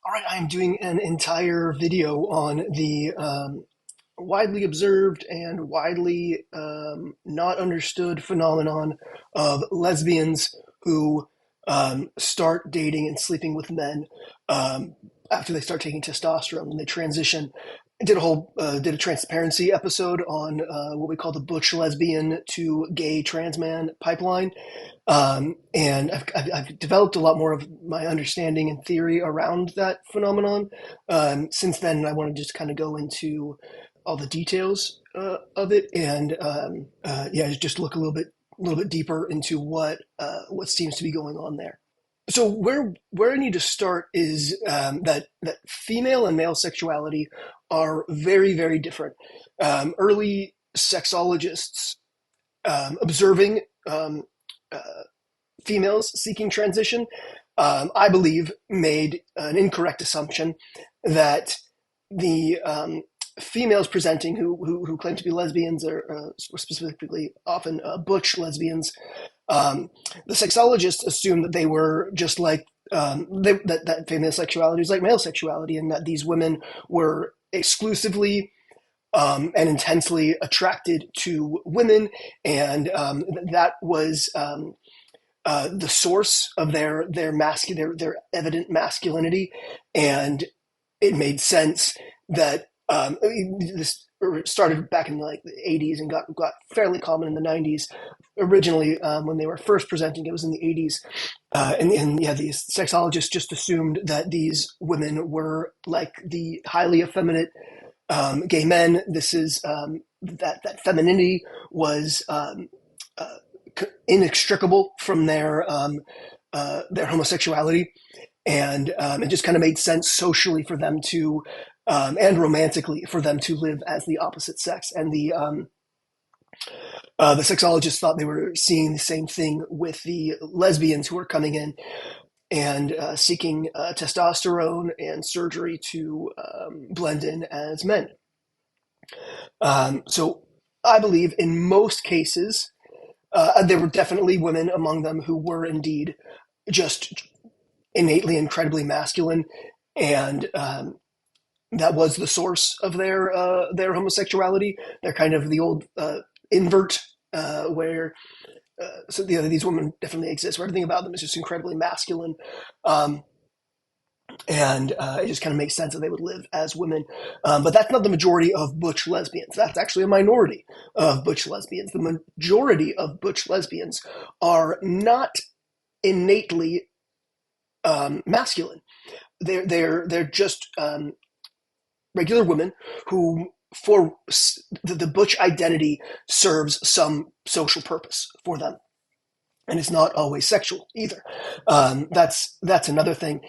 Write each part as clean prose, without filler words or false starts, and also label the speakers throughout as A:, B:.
A: All right, I am doing an entire video on the widely observed and widely not understood phenomenon of lesbians who start dating and sleeping with men after they start taking testosterone when they transition. I did a transparency episode on what we call the butch lesbian to gay trans man pipeline. And I've developed a lot more of my understanding and theory around that phenomenon. Since then, I want to just kind of go into all the details of it, and yeah, just look a little bit deeper into what seems to be going on there. So where I need to start is that female and male sexuality are very, very different. Early sexologists observing uh, females seeking transition, I believe, made an incorrect assumption that the females presenting who claim to be lesbians, or specifically often butch lesbians, um, the sexologists assumed that they were just like that female sexuality was like male sexuality, and that these women were exclusively and intensely attracted to women, and that was the source of their evident masculinity, and it made sense that this started back in like the 80s and got fairly common in the 90s. Originally, when they were first presenting, it was in the 80s, and yeah, these sexologists just assumed that these women were like the highly effeminate gay men. This is that femininity was uh, inextricable from their homosexuality, and it just kind of made sense socially for them to and romantically for them to live as the opposite sex. And the sexologists thought they were seeing the same thing with the lesbians who were coming in and seeking testosterone and surgery to blend in as men. So I believe in most cases, there were definitely women among them who were indeed just innately incredibly masculine, and that was the source of their homosexuality. They're kind of the old invert, where so these women definitely exist, where everything about them is just incredibly masculine. Um, and it just kind of makes sense that they would live as women. But that's not the majority of butch lesbians. That's actually a minority of butch lesbians. The majority of butch lesbians are not innately masculine. They're just regular women who, for the butch identity, serves some social purpose for them, and it's not always sexual either. That's another thing.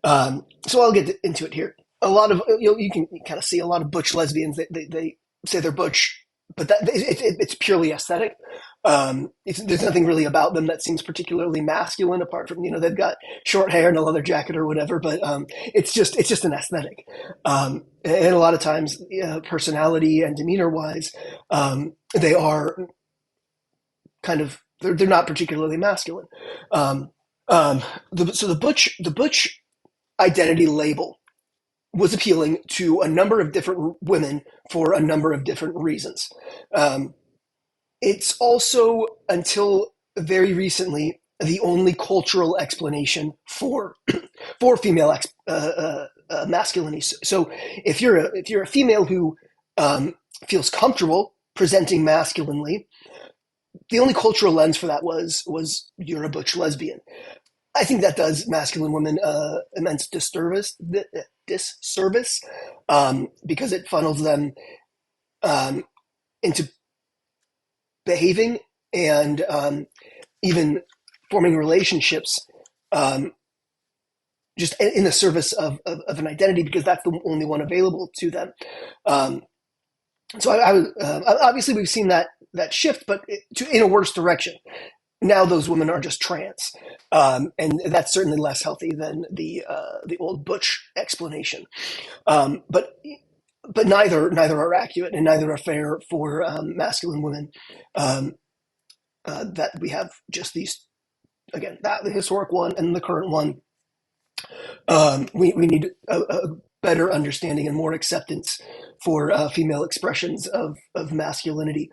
A: So I'll get into it here. A lot of you can kind of see a lot of butch lesbians. They say they're butch, but it's purely aesthetic. There's nothing really about them that seems particularly masculine, apart from they've got short hair and a leather jacket or whatever. But it's just an aesthetic, and a lot of times, personality and demeanor wise, they are kind of they're not particularly masculine. Um, so the butch identity label was appealing to a number of different women for a number of different reasons. Um, it's also, until very recently, the only cultural explanation for for female masculinity. So if you're a female who feels comfortable presenting masculinely, the only cultural lens for that was you're a butch lesbian. I think that does masculine women immense disservice, because it funnels them um, into behaving and even forming relationships, um, just in the service of an identity, because that's the only one available to them. Um, so obviously we've seen that shift, but in a worse direction. Now those women are just trans, and that's certainly less healthy than the old butch explanation. But neither are accurate, and neither are fair for masculine women. Um, that we have just these, again, that the historic one and the current one. We need a better understanding and more acceptance for female expressions of masculinity.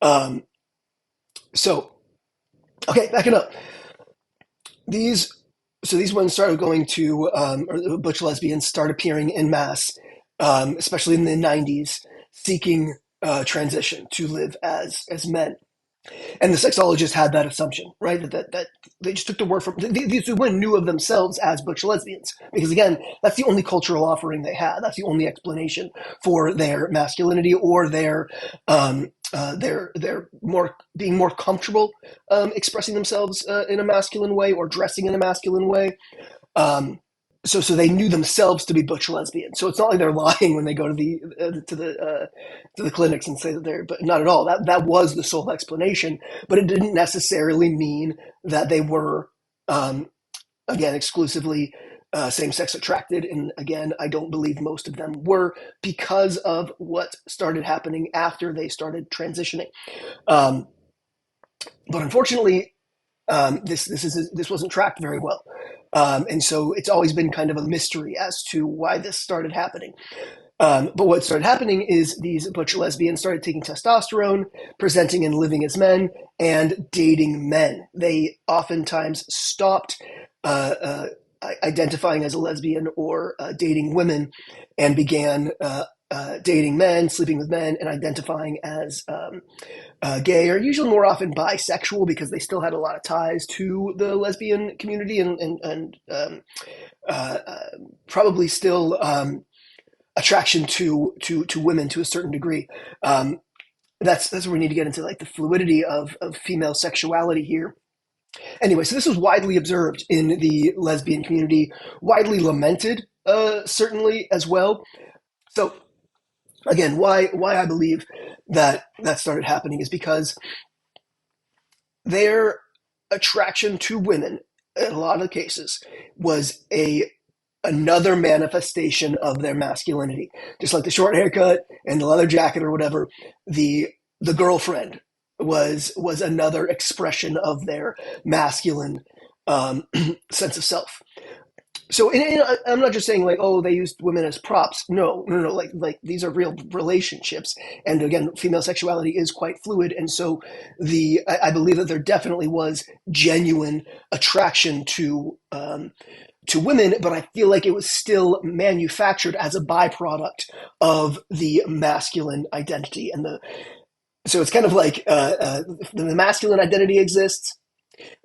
A: Um, so, okay, backing up. These these ones started going to, or butch lesbians start appearing in mass, especially in the 90s, seeking transition to live as men. And the sexologists had that assumption, right? That they just took the word from these women knew of themselves as butch lesbians because again, that's the only cultural offering they had. That's the only explanation for their masculinity or their more being more comfortable expressing themselves in a masculine way or dressing in a masculine way. Um, so they knew themselves to be butch lesbians. So it's not like they're lying when they go to the clinics and say that they're, but not at all. That was the sole explanation, but it didn't necessarily mean that they were um, again exclusively same sex attracted. And again, I don't believe most of them were because of what started happening after they started transitioning. Um, but unfortunately, this wasn't tracked very well. And so it's always been kind of a mystery as to why this started happening. But what started happening is these butch lesbians started taking testosterone, presenting and living as men, and dating men. They oftentimes stopped identifying as a lesbian or dating women and began dating men, sleeping with men, and identifying as gay, or usually more often bisexual because they still had a lot of ties to the lesbian community and probably still attraction to women to a certain degree. That's where we need to get into like the fluidity of female sexuality here. Anyway, so this was widely observed in the lesbian community, widely lamented, certainly as well. So again, why I believe that started happening is because their attraction to women, in a lot of cases, was another manifestation of their masculinity. Just like the short haircut and the leather jacket or whatever, the girlfriend was another expression of their masculine sense of self. So I'm not just saying like, oh, they used women as props. No. Like these are real relationships, and again, female sexuality is quite fluid, and so I believe that there definitely was genuine attraction to women, but I feel like it was still manufactured as a byproduct of the masculine identity, so it's kind of like the masculine identity exists,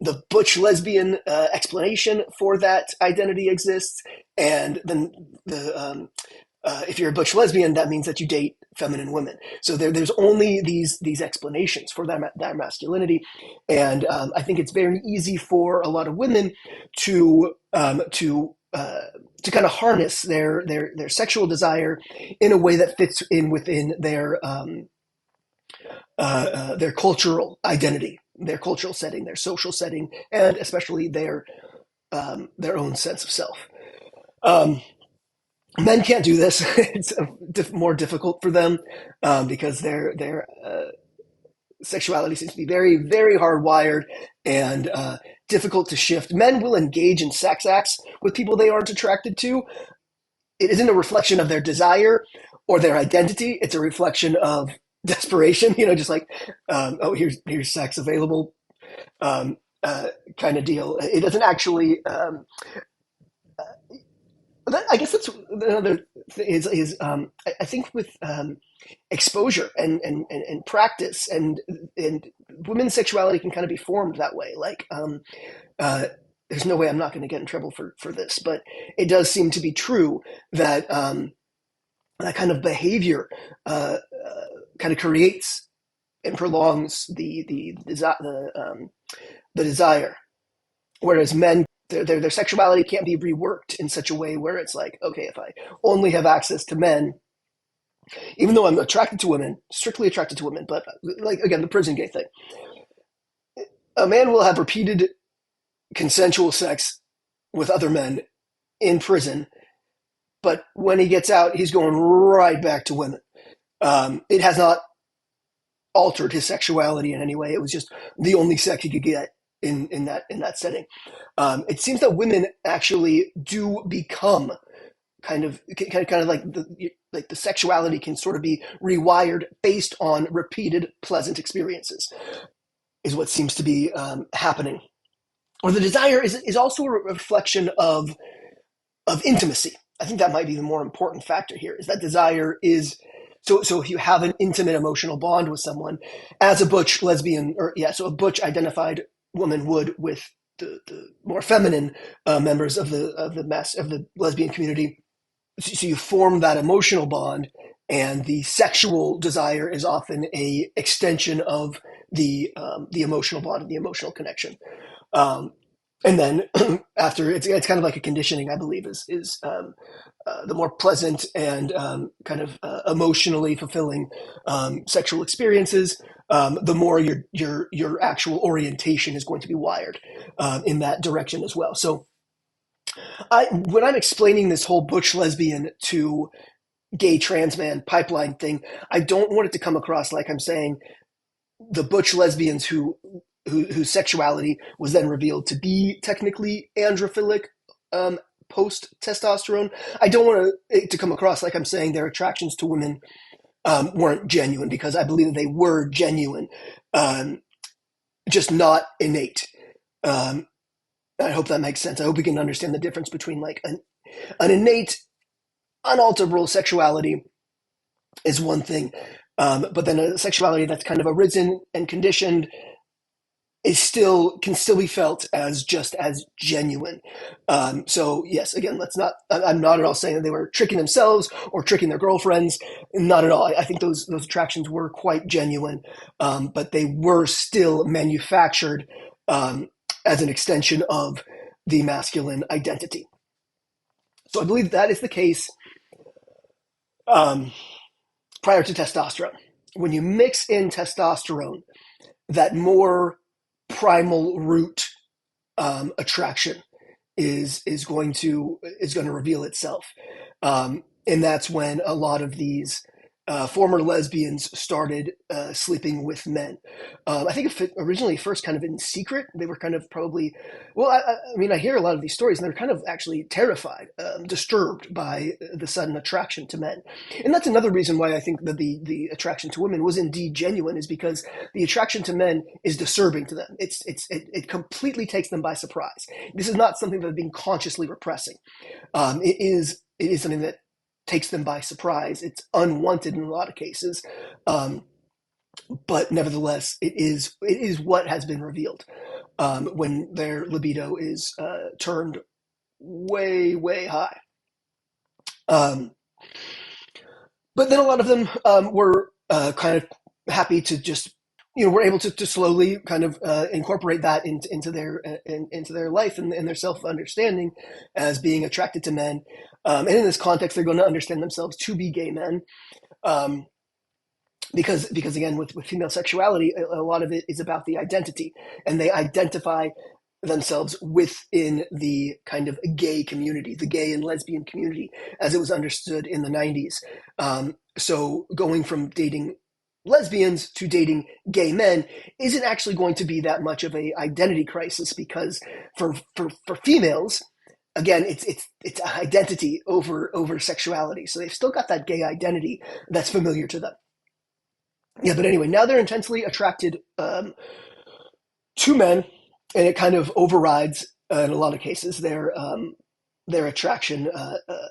A: the butch lesbian explanation for that identity exists, and then if you're a butch lesbian, that means that you date feminine women. So there's only these explanations for that masculinity, and I think it's very easy for a lot of women to kind of harness their sexual desire in a way that fits in within their cultural identity, their cultural setting, their social setting, and especially their own sense of self. Um, Men can't do this; it's more difficult for them because their sexuality seems to be very very hardwired and difficult to shift. Men will engage in sex acts with people they aren't attracted to. It isn't a reflection of their desire or their identity. It's a reflection of desperation. Just like oh, here's sex available, um, kind of deal. It doesn't actually. I guess that's another thing I think with exposure and practice and women's sexuality can kind of be formed that way. Like uh, there's no way I'm not going to get in trouble for this, but it does seem to be true that that kind of behavior kind of creates and prolongs the desire, whereas men their sexuality can't be reworked in such a way where it's like, okay, if I only have access to men, even though I'm attracted to women, strictly attracted to women, but like again, the prison gay thing, a man will have repeated consensual sex with other men in prison, but when he gets out, he's going right back to women. It has not altered his sexuality in any way. It was just the only sex he could get. in that setting. It seems that women actually do become kind of like the sexuality can sort of be rewired based on repeated pleasant experiences, is what seems to be happening. Or the desire is also a reflection of intimacy. I think that might be the more important factor here. Is that desire is so if you have an intimate emotional bond with someone, as a butch lesbian, or yeah, so a butch identified woman would with the more feminine members of the lesbian community. So you form that emotional bond, and the sexual desire is often a extension of the emotional bond and the emotional connection. Um, and then after it's kind of like a conditioning, I believe, is the more pleasant and kind of emotionally fulfilling sexual experiences, the more your actual orientation is going to be wired in that direction as well. So when I'm explaining this whole butch lesbian to gay trans man pipeline thing, I don't want it to come across like I'm saying the butch lesbians whose sexuality was then revealed to be technically androphilic post testosterone. I don't want it to come across like I'm saying their attractions to women weren't genuine, because I believe that they were genuine, um, just not innate. Um, I hope that makes sense. I hope we can understand the difference between like an innate, unalterable sexuality is one thing, but then a sexuality that's kind of arisen and conditioned can still be felt as just as genuine. So yes, again, let's not. I'm not at all saying that they were tricking themselves or tricking their girlfriends. Not at all. I think those attractions were quite genuine, but they were still manufactured as an extension of the masculine identity. So I believe that is the case um, prior to testosterone. When you mix in testosterone, that more primal root attraction is going to reveal itself, and that's when a lot of these former lesbians started sleeping with men. I think it originally first kind of in secret. They were kind of probably, well, I mean, I hear a lot of these stories, and they're kind of actually terrified, disturbed by the sudden attraction to men. And that's another reason why I think that the attraction to women was indeed genuine, is because the attraction to men is disturbing to them. It completely takes them by surprise. This is not something that they're being consciously repressing. It is something that takes them by surprise. It's unwanted in a lot of cases, but nevertheless, it is what has been revealed when their libido is turned way way high. Um, but then a lot of them were kind of happy to just were able to slowly kind of incorporate that into their life and their self understanding as being attracted to men. And in this context, they're going to understand themselves to be gay men. Um, because again, with female sexuality, a lot of it is about the identity, and they identify themselves within the kind of gay community, the gay and lesbian community, as it was understood in the 90s. So going from dating lesbians to dating gay men isn't actually going to be that much of a identity crisis, because for females, again, it's identity over sexuality. So they've still got that gay identity that's familiar to them. Yeah, but anyway, now they're intensely attracted to men, and it kind of overrides, in a lot of cases, their attraction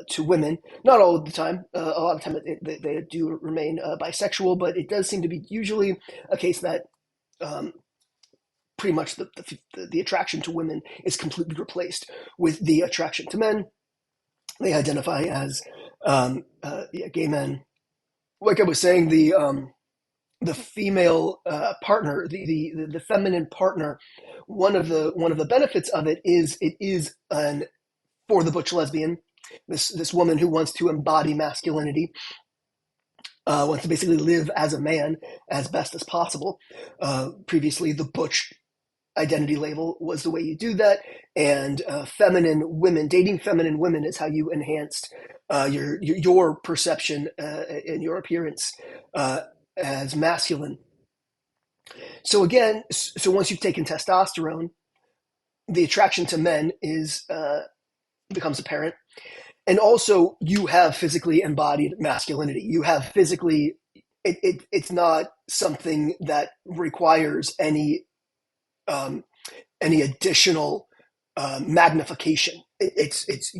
A: to women. Not all of the time. A lot of the time, they do remain bisexual, but it does seem to be usually a case that um, pretty much the attraction to women is completely replaced with the attraction to men. They identify as gay men. Like I was saying, the female partner, the feminine partner, one of the benefits of it is an for the butch lesbian, this woman who wants to embody masculinity, wants to basically live as a man as best as possible. Previously, the butch identity label was the way you do that, and dating feminine women is how you enhanced your perception and your appearance as masculine. So again, once you've taken testosterone, the attraction to men is becomes apparent, and also you have physically embodied masculinity. You have physically it's not something that requires um, any additional magnification. It's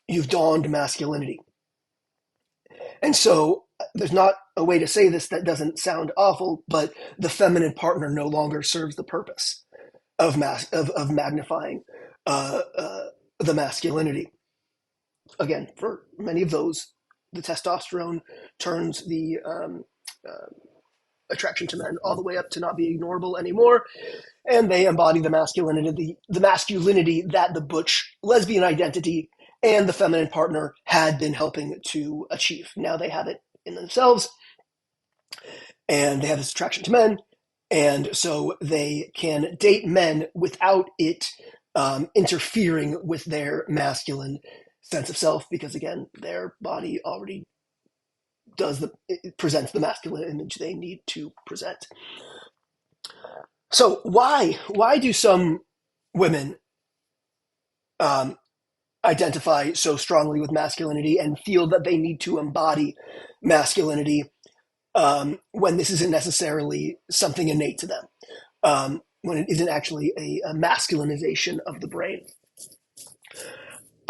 A: you've donned masculinity, and so there's not a way to say this that doesn't sound awful, but the feminine partner no longer serves the purpose of of magnifying the masculinity. Again, for many of those, the testosterone turns the attraction to men all the way up to not be ignorable anymore, and they embody the masculinity that the butch lesbian identity and the feminine partner had been helping to achieve. Now they have it in themselves, and they have this attraction to men, and so they can date men without it interfering with their masculine sense of self, because again, their body already it presents the masculine image they need to present. So why do some women um, identify so strongly with masculinity and feel that they need to embody masculinity when this isn't necessarily something innate to them, when it isn't actually a masculinization of the brain?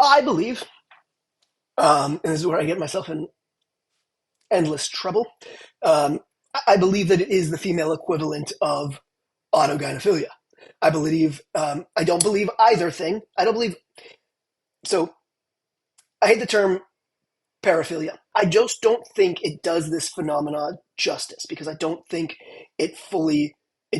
A: I believe, and this is where I get myself in endless trouble, um, I believe that it is the female equivalent of autogynephilia. I don't believe either thing. I don't believe, so I hate the term paraphilia. I just don't think it does this phenomenon justice, because I don't think it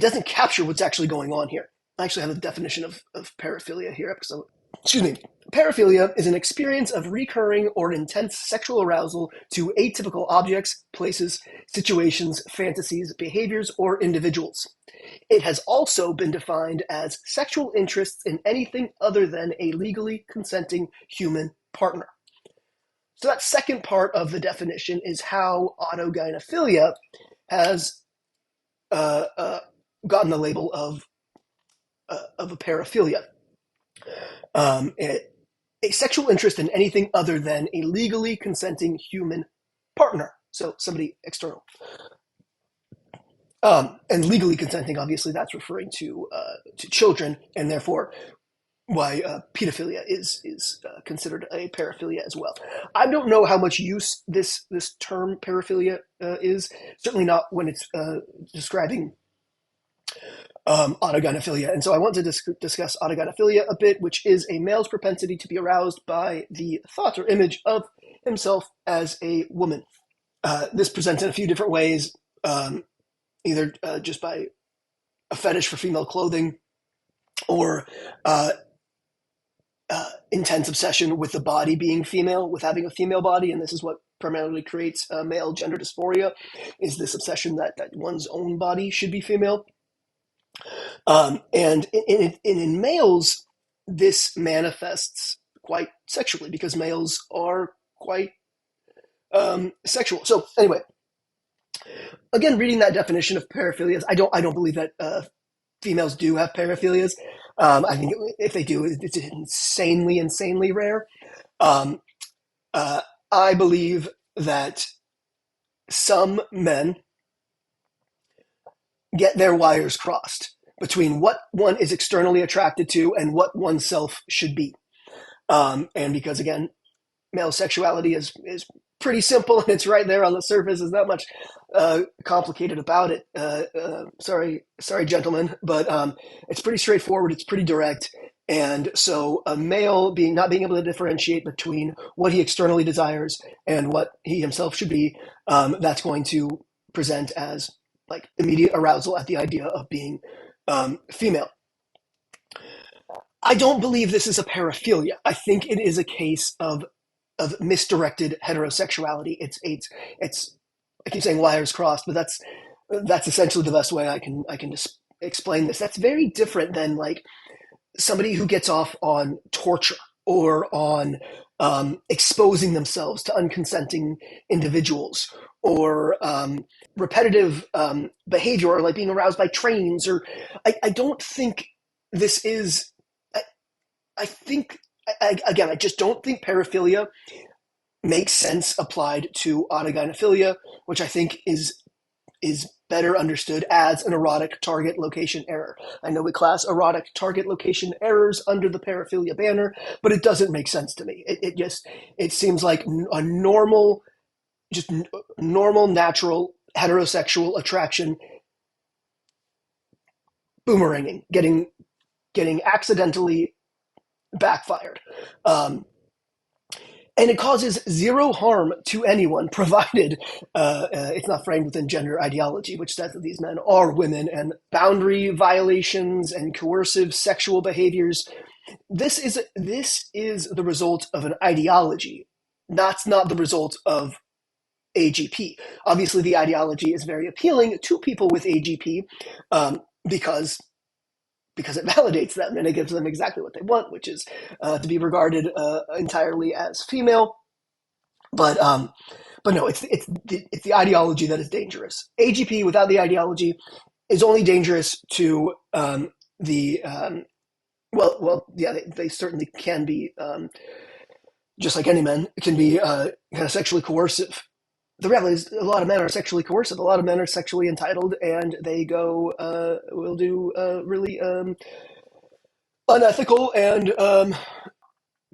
A: doesn't capture what's actually going on here. I actually have a definition of paraphilia here. So, excuse me. Paraphilia is an experience of recurring or intense sexual arousal to atypical objects, places, situations, fantasies, behaviors, or individuals. It has also been defined as sexual interests in anything other than a legally consenting human partner. So that second part of the definition is how autogynephilia has gotten the label of a paraphilia. A sexual interest in anything other than a legally consenting human partner. So somebody external. And legally consenting, obviously, that's referring to children, and therefore why pedophilia is considered a paraphilia as well. I don't know how much use this term paraphilia is. Certainly not when it's describing autogynephilia. And so I want to discuss autogynephilia a bit, which is a male's propensity to be aroused by the thought or image of himself as a woman. This presents in a few different ways, either just by a fetish for female clothing, or intense obsession with the body being female, with having a female body. And this is what primarily creates male gender dysphoria, is this obsession that one's own body should be female. And in males, this manifests quite sexually, because males are quite sexual. So anyway, again, reading that definition of paraphilias, I don't believe that females do have paraphilias. I think if they do, it's insanely rare. I believe that some men get their wires crossed between what one is externally attracted to and what oneself should be. And because, again, male sexuality is pretty simple, and it's right there on the surface. There's not much complicated about it. Sorry, gentlemen, but it's pretty straightforward. It's pretty direct. And so a male not being able to differentiate between what he externally desires and what he himself should be, that's going to present as like immediate arousal at the idea of being female. I don't believe this is a paraphilia. I think it is a case of misdirected heterosexuality. It's I keep saying wires crossed, but that's essentially the best way I can just explain this. That's very different than like somebody who gets off on torture or on exposing themselves to unconsenting individuals, or repetitive behavior, or like being aroused by trains. Or I don't think this is, I, I think, again, I just don't think paraphilia makes sense applied to autogynephilia, which I think is better understood as an erotic target location error. I know we class erotic target location errors under the paraphilia banner, but it doesn't make sense to me. It seems like a normal, just normal, natural heterosexual attraction boomeranging, getting accidentally backfired. And it causes zero harm to anyone, provided it's not framed within gender ideology, which says that these men are women, and boundary violations and coercive sexual behaviors. This is the result of an ideology. That's not the result of AGP. Obviously, the ideology is very appealing to people with AGP because it validates them and it gives them exactly what they want, which is to be regarded entirely as female. But no, it's the ideology that is dangerous. AGP without the ideology is only dangerous to the yeah, they certainly can be, just like any men, can be kind of sexually coercive. The reality is, a lot of men are sexually coercive. A lot of men are sexually entitled, and they will do really unethical and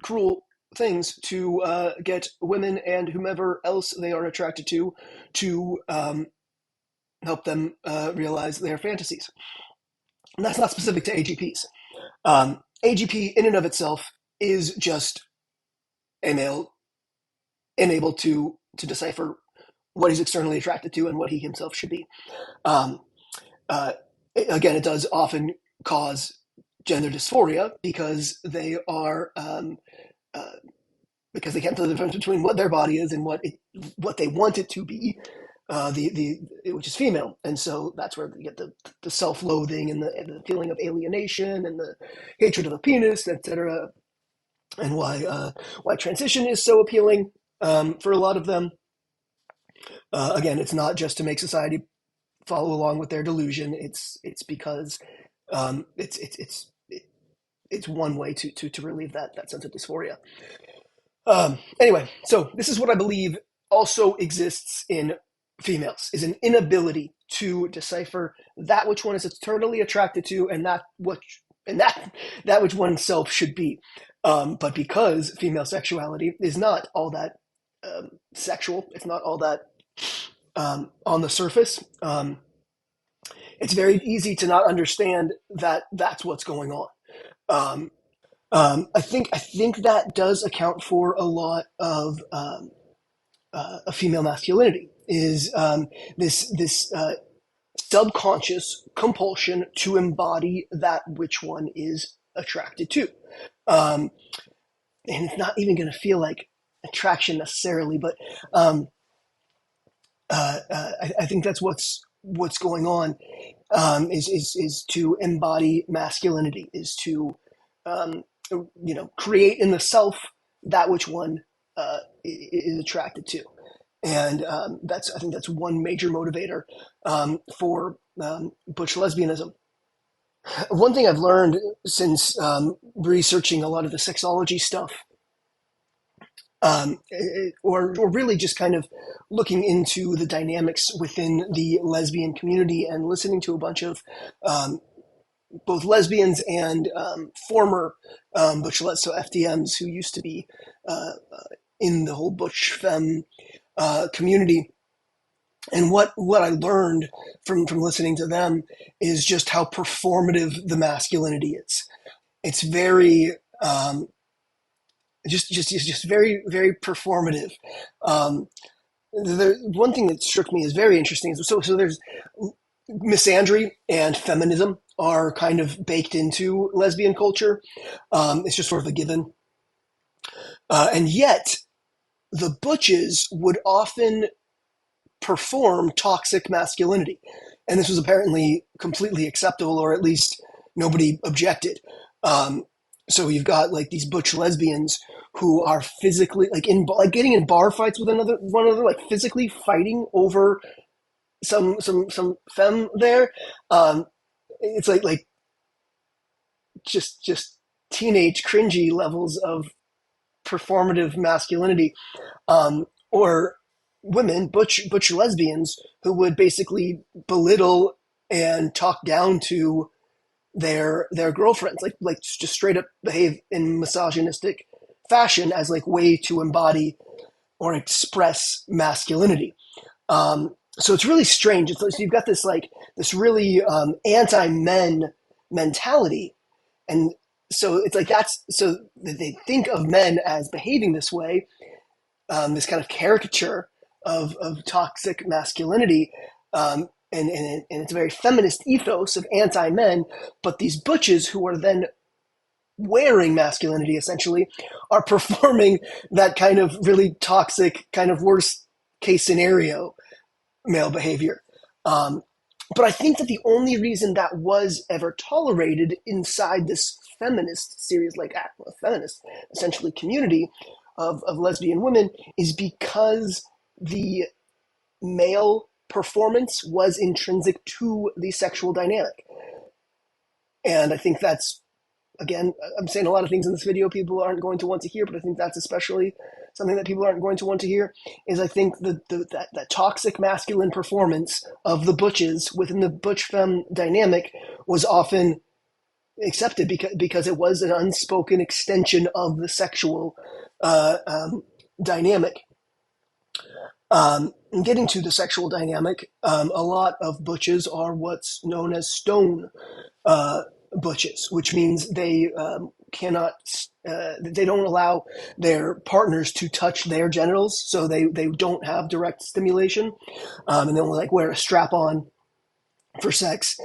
A: cruel things to get women and whomever else they are attracted to help them realize their fantasies. And that's not specific to AGPs. AGP in and of itself is just a male unable to decipher what he's externally attracted to and what he himself should be. Um, Again, it does often cause gender dysphoria because they are because they can't tell the difference between what their body is and what they want it to be, which is female, and so that's where you get the self-loathing and the feeling of alienation and the hatred of the penis, etc. And why transition is so appealing for a lot of them. Again, it's not just to make society follow along with their delusion. It's because it's one way to relieve that sense of dysphoria. Anyway, so this is what I believe also exists in females, is an inability to decipher that which one is eternally attracted to and that which oneself should be. But because female sexuality is not all that sexual, it's not all that on the surface, it's very easy to not understand that that's what's going on. I think that does account for a lot of a female masculinity, is this subconscious compulsion to embody that which one is attracted to, and it's not even going to feel like attraction necessarily, but I think that's what's going on, is to embody masculinity, is to create in the self that which one is attracted to, and I think that's one major motivator for butch lesbianism. One thing I've learned since researching a lot of the sexology stuff, or really just kind of looking into the dynamics within the lesbian community and listening to a bunch of both lesbians and former butch so FDMs who used to be in the whole butch femme community. And what I learned from listening to them is just how performative the masculinity is. It's very just very, very performative. The one thing that struck me as very interesting is so there's misandry and feminism are kind of baked into lesbian culture. It's just sort of a given. And yet, the butches would often perform toxic masculinity. And this was apparently completely acceptable, or at least nobody objected. So you've got like these butch lesbians who are physically getting in bar fights with one another, like physically fighting over some femme there. It's like just teenage cringy levels of performative masculinity, or women, butch lesbians, who would basically belittle and talk down to their girlfriends, like just straight up behave in misogynistic fashion as like way to embody or express masculinity. So it's really strange. So you've got this like this really anti-men mentality, and so it's like that's so they think of men as behaving this way, this kind of caricature of toxic masculinity, and it's a very feminist ethos of anti-men. But these butches who are then wearing masculinity essentially are performing that kind of really toxic, kind of worst case scenario male behavior. Um, but I think that the only reason that was ever tolerated inside this feminist series, like a feminist essentially community of lesbian women, is because the male performance was intrinsic to the sexual dynamic. And I think that's, again, I'm saying a lot of things in this video people aren't going to want to hear, but I think that's especially something that people aren't going to want to hear, is I think that toxic masculine performance of the butches within the butch femme dynamic was often accepted because it was an unspoken extension of the sexual dynamic. Getting to the sexual dynamic, a lot of butches are what's known as stone butches, which means they cannot, they don't allow their partners to touch their genitals, so they don't have direct stimulation, and they only like wear a strap on for sex.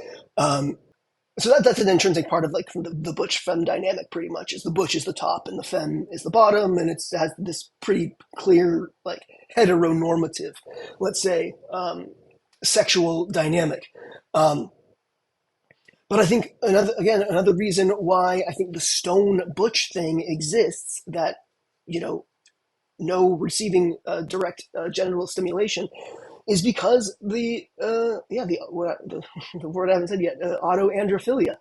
A: So that's an intrinsic part of like the butch femme dynamic. Pretty much, is the butch is the top and the femme is the bottom, and it has this pretty clear like heteronormative, let's say, sexual dynamic. But I think another reason why I think the stone butch thing exists, that you know no receiving direct genital stimulation, is because the word I haven't said yet, autoandrophilia.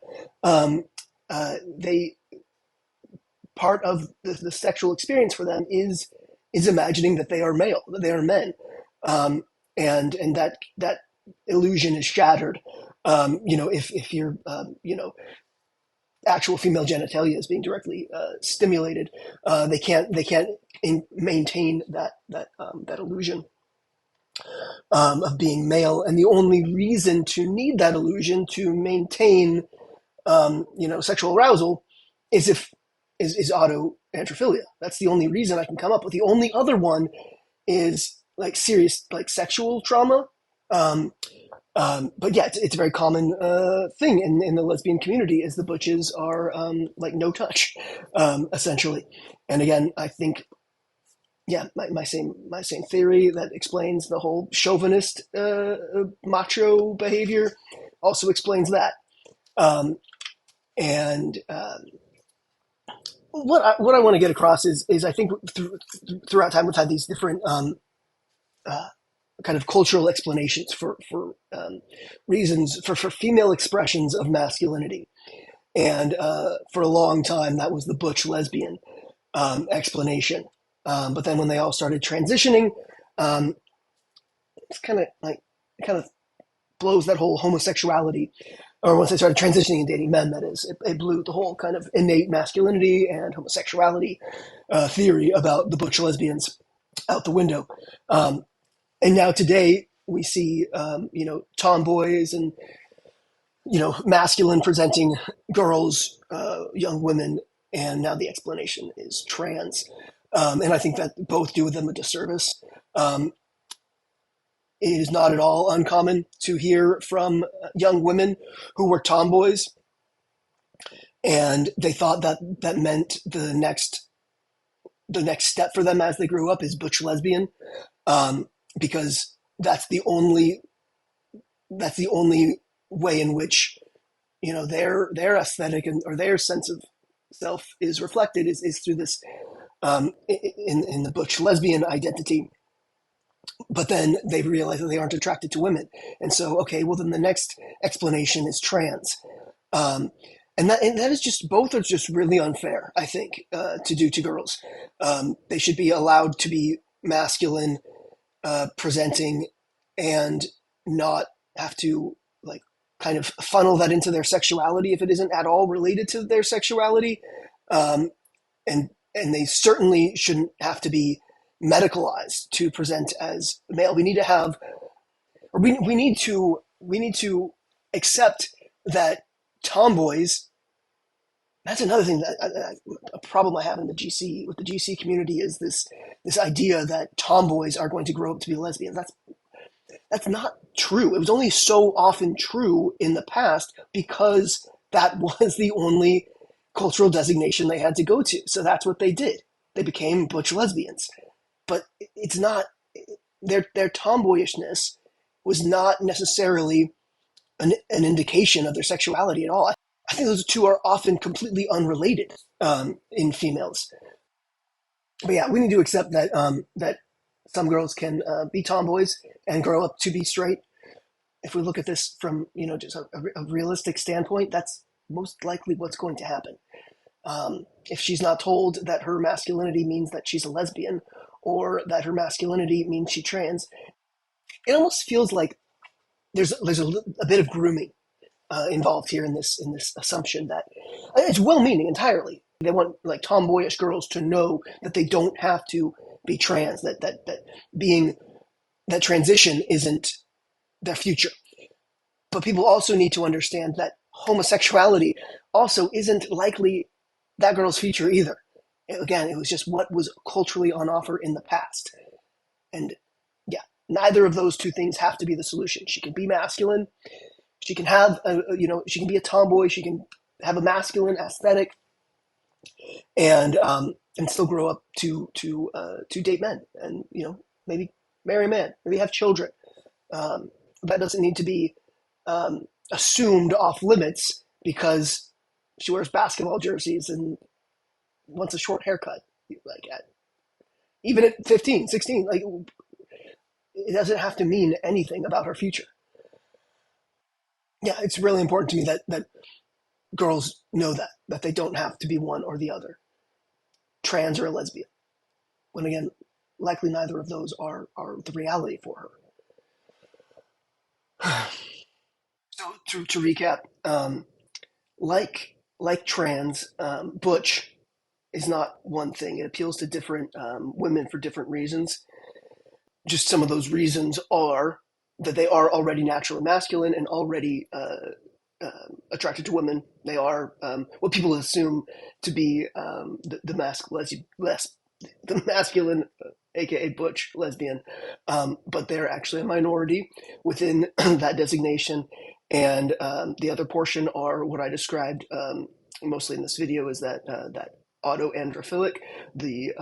A: They Part of the sexual experience for them is imagining that they are male, that they are men, and that illusion is shattered. If your actual female genitalia is being directly stimulated, they can't maintain that illusion of being male, and the only reason to need that illusion to maintain sexual arousal is if is autoandrophilia. That's the only reason I can come up with. The only other one is like serious like sexual trauma. But yeah, it's a very common thing in the lesbian community, is the butches are like no touch, essentially. And again, I think, yeah, my same theory that explains the whole chauvinist macho behavior also explains that. And what I want to get across is I think throughout time we've had these different kind of cultural explanations for reasons for female expressions of masculinity, and for a long time that was the butch lesbian explanation. But then when they all started transitioning, it's kind of blows that whole homosexuality, or once they started transitioning and dating men, that is, it blew the whole kind of innate masculinity and homosexuality theory about the butch lesbians out the window. And now today we see, tomboys and, masculine presenting girls, young women, and now the explanation is trans. And I think that both do them a disservice. It is not at all uncommon to hear from young women who were tomboys, and they thought that meant the next step for them as they grew up is butch lesbian, because that's the only way in which their aesthetic or their sense of self is reflected, is through this in the butch lesbian identity. But then they realize that they aren't attracted to women, and so okay, well then the next explanation is trans. And that is just, both are just really unfair, I think, to do to girls. They should be allowed to be masculine, presenting, and not have to, like, kind of funnel that into their sexuality if it isn't at all related to their sexuality. Um, and they certainly shouldn't have to be medicalized to present as male. We need to have, or we need to accept that tomboys. That's another thing that a problem I have in the GC, with the GC community, is this idea that tomboys are going to grow up to be lesbians. That's not true. It was only so often true in the past because that was the only cultural designation they had to go to. So that's what they did. They became butch lesbians. But it's not, their tomboyishness was not necessarily an indication of their sexuality at all. I think those two are often completely unrelated, in females. But yeah, we need to accept that some girls can be tomboys and grow up to be straight. If we look at this from, just a realistic standpoint, that's most likely what's going to happen. If she's not told that her masculinity means that she's a lesbian, or that her masculinity means she's trans, it almost feels like there's a bit of grooming involved here in this assumption that it's well-meaning entirely. They want, like, tomboyish girls to know that they don't have to be trans, that being that transition isn't their future. But people also need to understand that homosexuality also isn't likely that girl's future either. Again, it was just what was culturally on offer in the past. And yeah, neither of those two things have to be the solution. She can be masculine. She can have she can be a tomboy. She can have a masculine aesthetic, and still grow up to date men, and maybe marry a man, maybe have children. That doesn't need to be assumed off limits because she wears basketball jerseys and wants a short haircut. Like, even at 15, 16, like, it doesn't have to mean anything about her future. Yeah, it's really important to me that girls know that they don't have to be one or the other, trans or a lesbian. When again, likely neither of those are the reality for her. So to recap, like trans, butch is not one thing. It appeals to different women for different reasons. Just some of those reasons are that they are already naturally masculine and already attracted to women. They are what people assume to be the masculine, aka butch lesbian, but they're actually a minority within that designation. And the other portion are what I described mostly in this video, is that autoandrophilic, the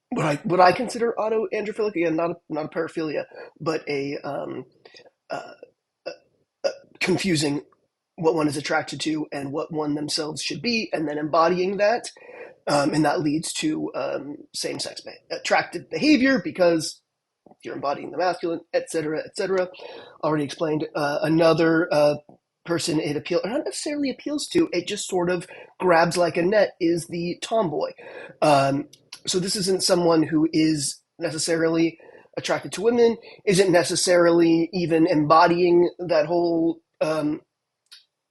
A: what I consider autoandrophilic, again, not a paraphilia, but a confusing what one is attracted to and what one themselves should be, and then embodying that. And that leads to same-sex attractive behavior because you're embodying the masculine, etc., etc. Already explained. Another person it appeals, or not necessarily appeals to, it just sort of grabs like a net, is the tomboy. So this isn't someone who is necessarily attracted to women, isn't necessarily even embodying that whole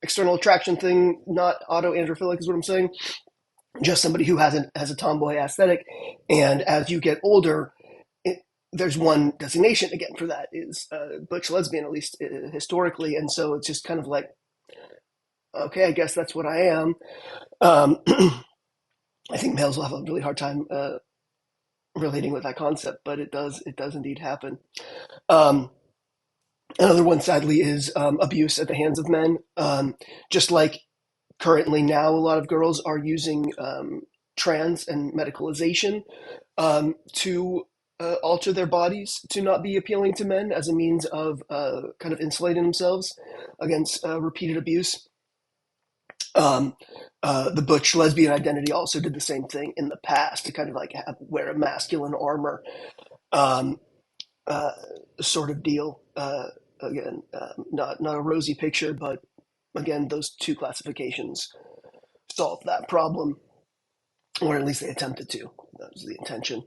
A: external attraction thing. Not autoandrophilic is what I'm saying. Just somebody who has a tomboy aesthetic. And as you get older, there's one designation again for that, is butch lesbian, at least historically. And so it's just kind of like, okay, I guess that's what I am. I think males will have a really hard time relating with that concept, but it does indeed happen. Um, Another one, sadly, is abuse at the hands of men. Just like currently now, a lot of girls are using trans and medicalization to alter their bodies to not be appealing to men, as a means of kind of insulating themselves against repeated abuse. Um, the butch lesbian identity also did the same thing in the past, to kind of like wear a masculine armor, um, uh, sort of deal. Again, not a rosy picture, but again, those two classifications solve that problem, or at least they attempted to. That was the intention.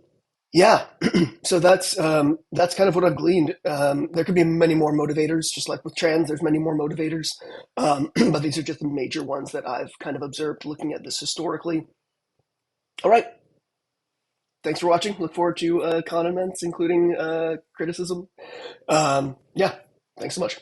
A: Yeah, so that's kind of what I've gleaned. There could be many more motivators, just like with trans. There's many more motivators, but these are just the major ones that I've kind of observed looking at this historically. All right, thanks for watching. Look forward to comments, including criticism. Yeah, thanks so much.